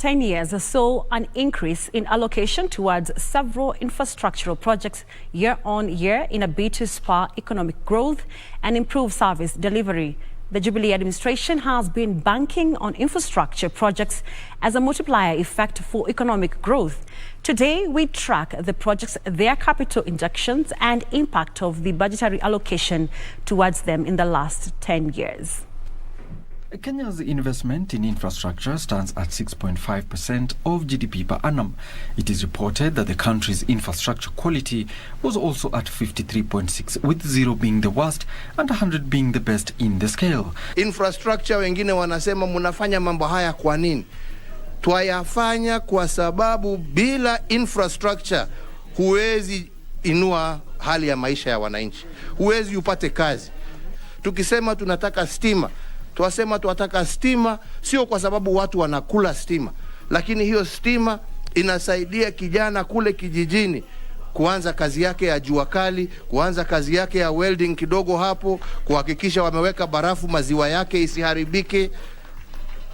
10 years saw an increase in allocation towards several infrastructural projects year on year in a bid to spur economic growth and improve service delivery. The Jubilee administration has been banking on infrastructure projects as a multiplier effect for economic growth. Today, we track the projects, their capital injections and impact of the budgetary allocation towards them in the last 10 years. Kenya's investment in infrastructure stands at 6.5% of GDP per annum. It is reported that the country's infrastructure quality was also at 53.6, with 0 being the worst and 100 being the best in the scale. Infrastructure, wengine wanasema munafanya mambo haya kwa nini? Twayafanya kwa sababu bila infrastructure huwezi inua hali ya maisha ya wananchi. Huwezi upate kazi. Tukisema tunataka stima, tuwasema tunataka stima sio kwa sababu watu wanakula stima, lakini hiyo stima inasaidia kijana kule kijijini kuanza kazi yake ya jua kali, kuanza kazi yake ya welding kidogo hapo, kuhakikisha wameweka barafu maziwa yake isiharibike.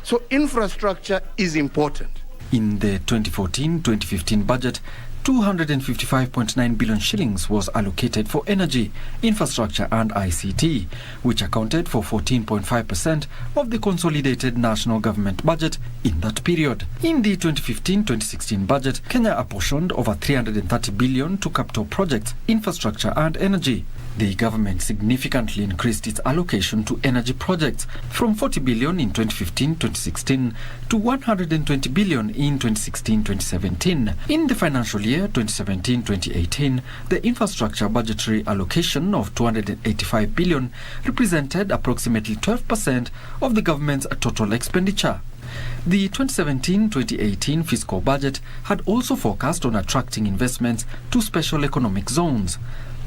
So infrastructure is important. In the 2014-2015 budget, 255.9 billion shillings was allocated for energy, infrastructure and ICT, which accounted for 14.5% of the consolidated national government budget in that period. In the 2015-2016 budget, Kenya apportioned over 330 billion to capital projects, infrastructure and energy. The government significantly increased its allocation to energy projects from 40 billion in 2015-2016 to 120 billion in 2016-2017. In the financial year 2017-2018, the infrastructure budgetary allocation of 285 billion represented approximately 12% of the government's total expenditure. The 2017-2018 fiscal budget had also focused on attracting investments to special economic zones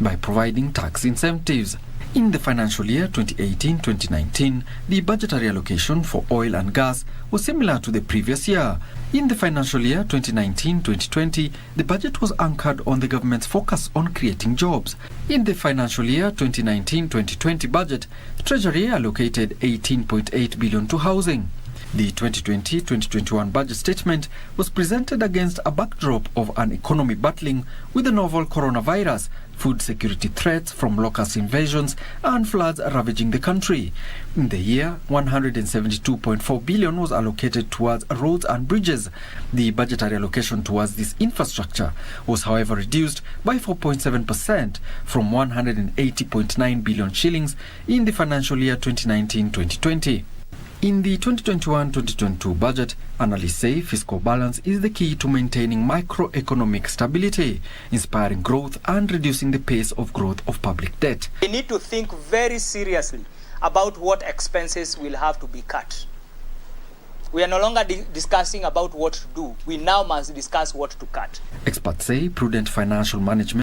by providing tax incentives. In the financial year 2018-2019, the budgetary allocation for oil and gas was similar to the previous year. In the financial year 2019-2020, the budget was anchored on the government's focus on creating jobs. In the financial year 2019-2020 budget, Treasury allocated 18.8 billion to housing. The 2020-2021 budget statement was presented against a backdrop of an economy battling with the novel coronavirus, food security threats from locust invasions and floods ravaging the country. In the year, 172.4 billion was allocated towards roads and bridges. The budgetary allocation towards this infrastructure was, however, reduced by 4.7% from 180.9 billion shillings in the financial year 2019-2020. In the 2021-2022 budget, analysts say fiscal balance is the key to maintaining macroeconomic stability, inspiring growth and reducing the pace of growth of public debt. We need to think very seriously about what expenses will have to be cut. We are no longer discussing about what to do. We now must discuss what to cut. Experts say prudent financial management